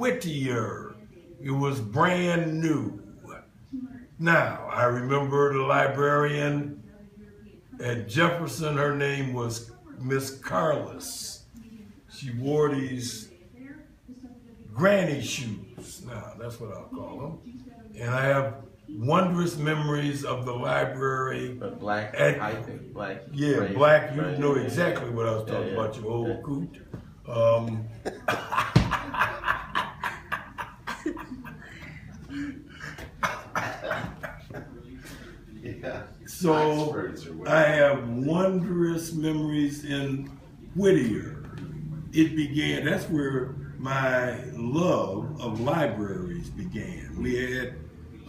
Whittier. It was brand new. Now, I remember the librarian at Jefferson, her name was Miss Carlos. She wore these granny shoes. Now, that's what I'll call them. And I have wondrous memories of the library. But black, I think, black. Yeah, phrase, black, you phrase, know yeah. exactly what I was talking about, you old coot. Yeah. So I have wondrous memories in Whittier. It began, that's where my love of libraries began. We had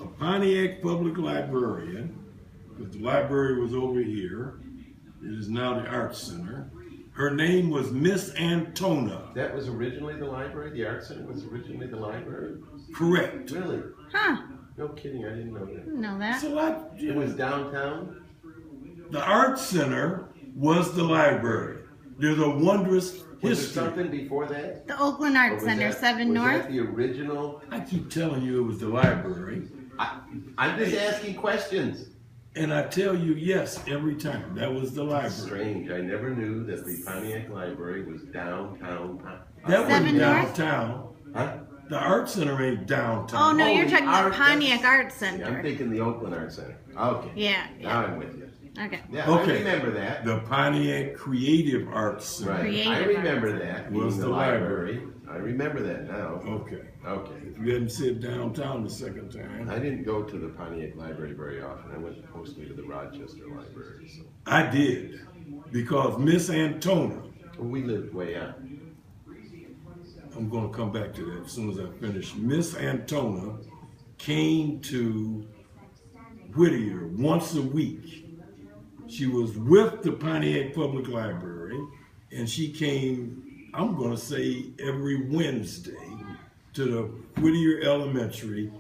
a Pontiac public librarian, because the library was over here. It is now the Arts Center. Her name was Miss Antona. That was originally the library? The Art Center was originally the library? Correct. Really? Huh. No kidding, I didn't know that. Didn't know that. It's a lot, It was downtown? the Arts Center was the library. There's a wondrous Was there history. something before that? The Oakland Or Arts was Center, that- 7 was North. that the original? I keep telling you it was the library. I'm just asking questions. And I tell you, yes, every time. That was the library. Strange. I never knew that the Pontiac Library was downtown. That was 7 North? downtown. Huh? The Art Center ain't downtown. Oh, no, you're the talking about art- Pontiac Arts Yeah, I'm Center. thinking the Oakland Art Center. Okay. Yeah, Now yeah. I'm with you. Okay. Yeah, Okay. I remember that. The Pontiac Creative Arts Center. Right. Creative I remember Arts. that. Was being the library. I remember that now. Okay. Okay. If you hadn't said downtown the second time. I didn't go to the Pontiac Library very often. I went mostly to the Rochester Library. So. I did. Because Miss Antona, We lived way out. I'm going to come back to that as soon as I finish. Miss Antona came to Whittier once a week. She was with the Pontiac Public Library, and she came, I'm going to say, every Wednesday to the Whittier Elementary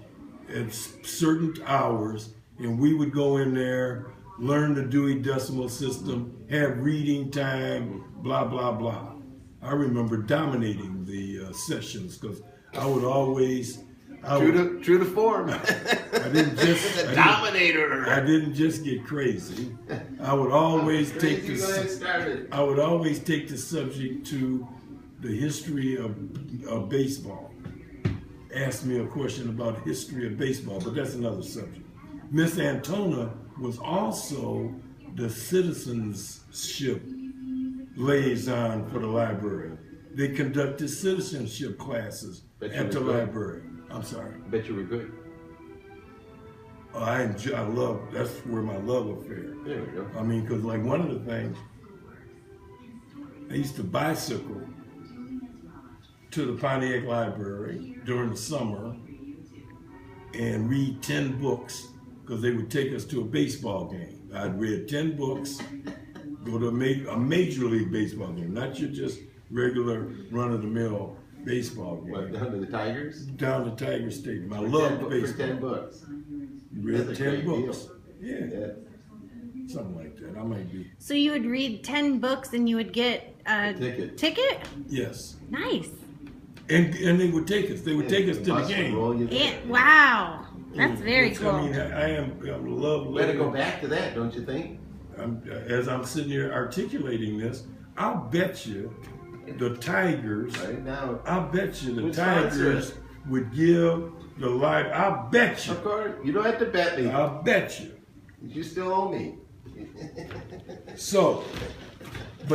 at certain hours, and we would go in there, learn the Dewey Decimal System, have reading time, blah, blah, blah. I remember dominating the sessions because I would always... True to form. I didn't just... The dominator. I didn't just get crazy. I would always take started. I would always take the subject to the history of baseball. Ask me a question about the history of baseball, but that's another subject. Miss Antona was also the citizenship liaison for the library. They conducted citizenship classes at the library. I'm sorry. Bet you were good. I love, that's where my love affair. There we go. I mean, because like one of the things, I used to bicycle to the Pontiac Library during the summer and read 10 books because they would take us to a baseball game. I'd read 10 books, go to a major league baseball game, not your just regular run-of-the-mill baseball game. What, down to the Tigers? Down to Tiger Stadium. I love baseball. For 10 bucks. Read That's a 10 great books. deal. Yeah. Something like that. I might be. So you would read 10 books and you would get a ticket. Yes. Nice. And they would take us. They would take us to the game. Wow. That's very Which, cool. I mean, I'm love. We had to go back to that, don't you think? As I'm sitting here articulating this, I'll bet you the Tigers. Right now. I'll bet you the Who's Tigers sponsor? would give the live. I'll bet you. Of course. You don't have to bet me. I'll bet you. You still owe me. So